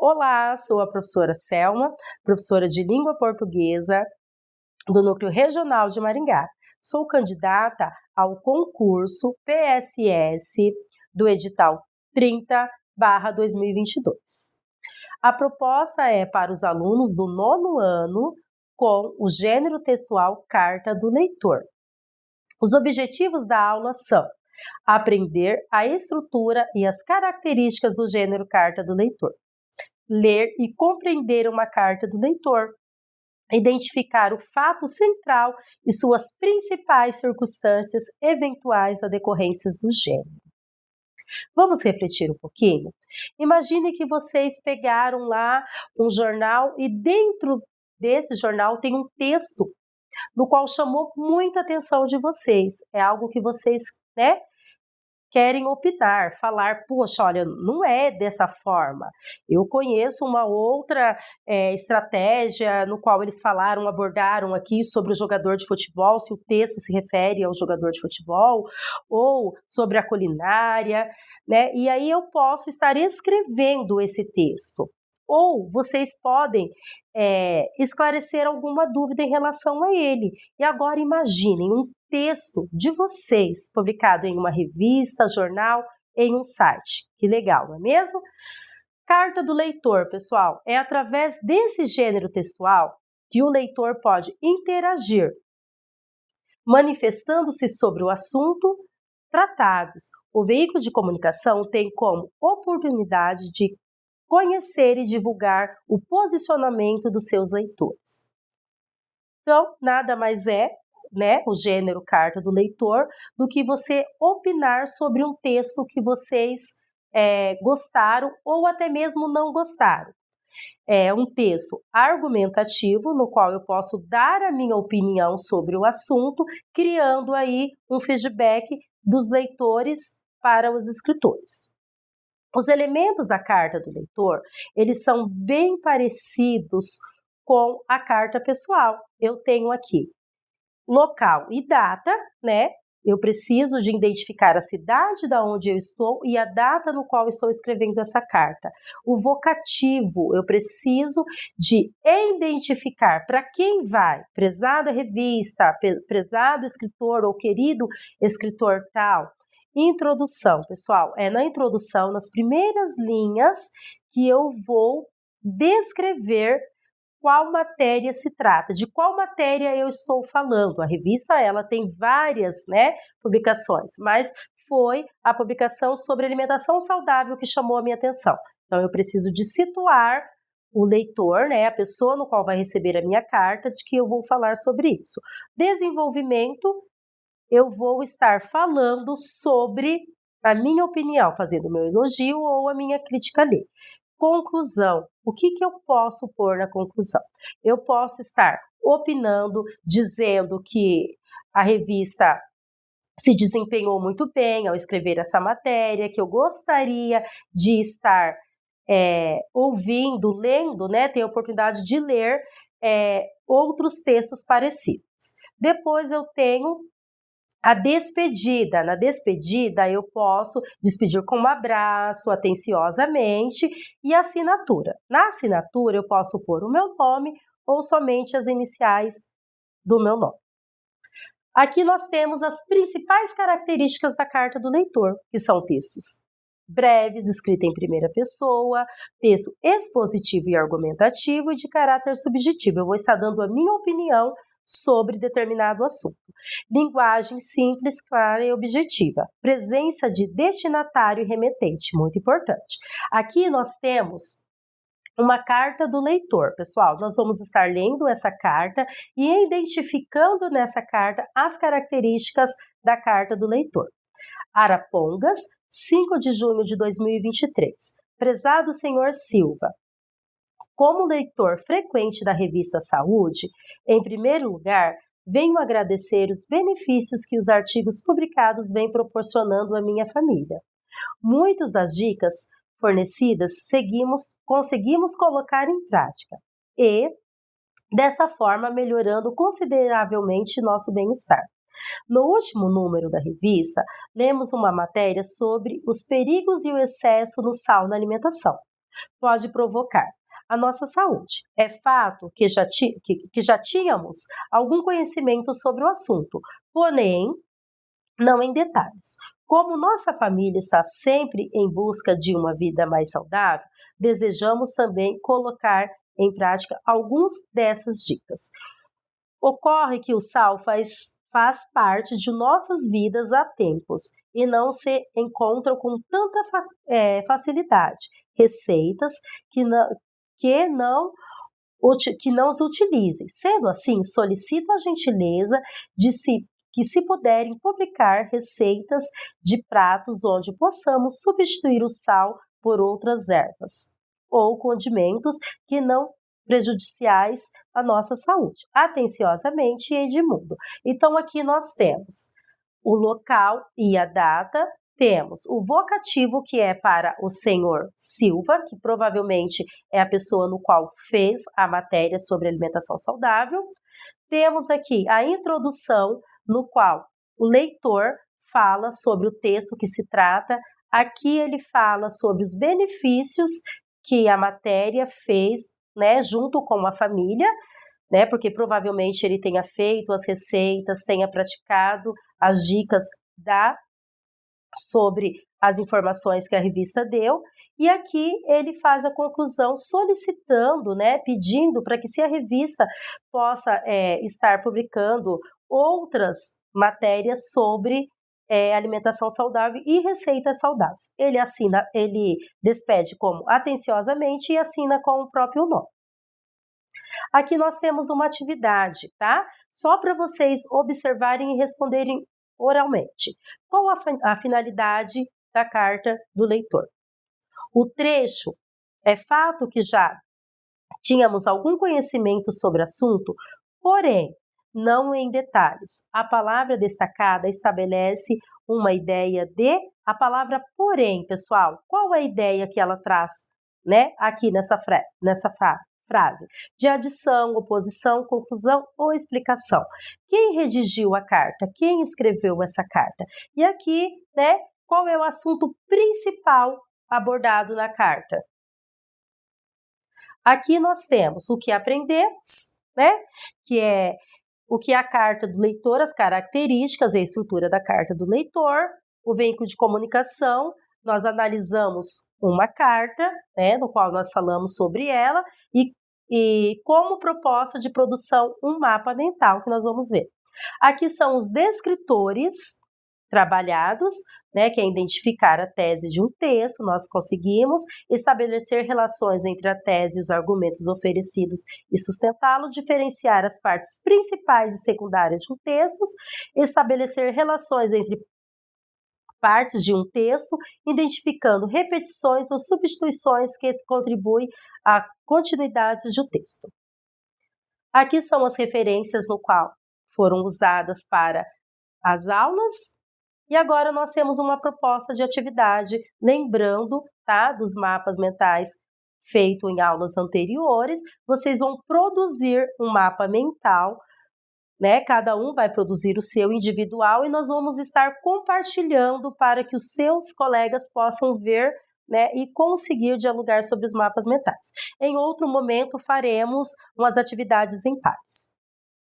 Olá, sou a professora Selma, professora de Língua Portuguesa do Núcleo Regional de Maringá. Sou candidata ao concurso PSS do edital 30/2022. A proposta é para os alunos do 9º ano com o gênero textual Carta do Leitor. Os objetivos da aula são aprender a estrutura e as características do gênero Carta do Leitor, ler e compreender uma carta do leitor, identificar o fato central e suas principais circunstâncias eventuais da decorrências do gênero. Vamos refletir um pouquinho? Imagine que vocês pegaram lá um jornal e dentro desse jornal tem um texto no qual chamou muita atenção de vocês. É algo que vocês, querem opinar, falar, poxa, olha, não é dessa forma. Eu conheço uma outra estratégia no qual eles abordaram aqui sobre o jogador de futebol, se o texto se refere ao jogador de futebol, ou sobre a culinária, né? E aí eu posso estar escrevendo esse texto. Ou vocês podem esclarecer alguma dúvida em relação a ele. E agora imaginem um texto de vocês publicado em uma revista, jornal, em um site. Que legal, não é mesmo? Carta do leitor, pessoal, é através desse gênero textual que o leitor pode interagir, manifestando-se sobre o assunto tratados. O veículo de comunicação tem como oportunidade de conhecer e divulgar o posicionamento dos seus leitores. Então, nada mais é, o gênero Carta do Leitor, do que você opinar sobre um texto que vocês gostaram ou até mesmo não gostaram. É um texto argumentativo, no qual eu posso dar a minha opinião sobre o assunto, criando aí um feedback dos leitores para os escritores. Os elementos da carta do leitor, eles são bem parecidos com a carta pessoal. Eu tenho aqui local e data, né? Eu preciso de identificar a cidade da onde eu estou e a data no qual estou escrevendo essa carta. O vocativo, eu preciso de identificar para quem vai, prezada revista, prezado escritor ou querido escritor tal. Introdução, pessoal, é na introdução, nas primeiras linhas, que eu vou descrever qual matéria se trata, de qual matéria eu estou falando. A revista, ela tem várias, publicações, mas foi a publicação sobre alimentação saudável que chamou a minha atenção. Então, eu preciso de situar o leitor, a pessoa no qual vai receber a minha carta, de que eu vou falar sobre isso. Desenvolvimento, eu vou estar falando sobre a minha opinião, fazendo o meu elogio ou a minha crítica ali. Conclusão, o que eu posso pôr na conclusão? Eu posso estar opinando, dizendo que a revista se desempenhou muito bem ao escrever essa matéria, que eu gostaria de estar ouvindo, lendo, ter a oportunidade de ler outros textos parecidos. Depois eu tenho a despedida. Na despedida, eu posso despedir com um abraço, atenciosamente, e a assinatura. Na assinatura, eu posso pôr o meu nome ou somente as iniciais do meu nome. Aqui nós temos as principais características da carta do leitor, que são textos breves, escritos em primeira pessoa, texto expositivo e argumentativo e de caráter subjetivo. Eu vou estar dando a minha opinião sobre determinado assunto. Linguagem simples, clara e objetiva. Presença de destinatário e remetente, muito importante. Aqui nós temos uma carta do leitor. Pessoal, nós vamos estar lendo essa carta e identificando nessa carta as características da carta do leitor. Arapongas, 5 de junho de 2023. Prezado senhor Silva, como leitor frequente da revista Saúde, em primeiro lugar, venho agradecer os benefícios que os artigos publicados vêm proporcionando à minha família. Muitas das dicas fornecidas conseguimos colocar em prática e, dessa forma, melhorando consideravelmente nosso bem-estar. No último número da revista, lemos uma matéria sobre os perigos e o excesso no sal na alimentação. pode provocar a nossa saúde. É fato que já tínhamos algum conhecimento sobre o assunto, porém, não em detalhes. Como nossa família está sempre em busca de uma vida mais saudável, desejamos também colocar em prática algumas dessas dicas. Ocorre que o sal faz parte de nossas vidas há tempos e não se encontram com tanta facilidade. Receitas que não os utilizem. Sendo assim, solicito a gentileza que se puderem publicar receitas de pratos onde possamos substituir o sal por outras ervas ou condimentos que não prejudiciais à nossa saúde. Atenciosamente, Edmundo. Então, aqui nós temos o local e a data, temos o vocativo, que é para o senhor Silva, que provavelmente é a pessoa no qual fez a matéria sobre alimentação saudável. Temos aqui a introdução, no qual o leitor fala sobre o texto que se trata. Aqui ele fala sobre os benefícios que a matéria fez, né, junto com a família, né, porque provavelmente ele tenha feito as receitas, tenha praticado as dicas sobre as informações que a revista deu, e aqui ele faz a conclusão solicitando, né, pedindo para que se a revista possa estar publicando outras matérias sobre alimentação saudável e receitas saudáveis. Ele despede como atenciosamente e assina com o próprio nome. Aqui nós temos uma atividade, tá? Só para vocês observarem e responderem oralmente. Qual a finalidade da carta do leitor? O trecho é fato que já tínhamos algum conhecimento sobre o assunto, porém, não em detalhes. A palavra destacada estabelece uma ideia de... A palavra porém, pessoal, qual a ideia que ela traz, né, aqui nessa frase? De adição, oposição, conclusão ou explicação. Quem redigiu a carta? Quem escreveu essa carta? E aqui, né, qual é o assunto principal abordado na carta? Aqui nós temos o que aprendemos, né, que é o que é a carta do leitor, as características e a estrutura da carta do leitor, o veículo de comunicação. Nós analisamos uma carta, né, no qual nós falamos sobre ela, e como proposta de produção, um mapa mental, que nós vamos ver. Aqui são os descritores trabalhados, né, que é identificar a tese de um texto. Nós conseguimos estabelecer relações entre a tese e os argumentos oferecidos e sustentá-lo, diferenciar as partes principais e secundárias de um texto, estabelecer relações entre partes de um texto, identificando repetições ou substituições que contribuem à continuidade do texto. Aqui são as referências no qual foram usadas para as aulas. E agora nós temos uma proposta de atividade, lembrando, tá, dos mapas mentais feito em aulas anteriores. Vocês vão produzir um mapa mental, né? Cada um vai produzir o seu individual e nós vamos estar compartilhando para que os seus colegas possam ver, né, e conseguir dialogar sobre os mapas mentais. Em outro momento faremos umas atividades em pares.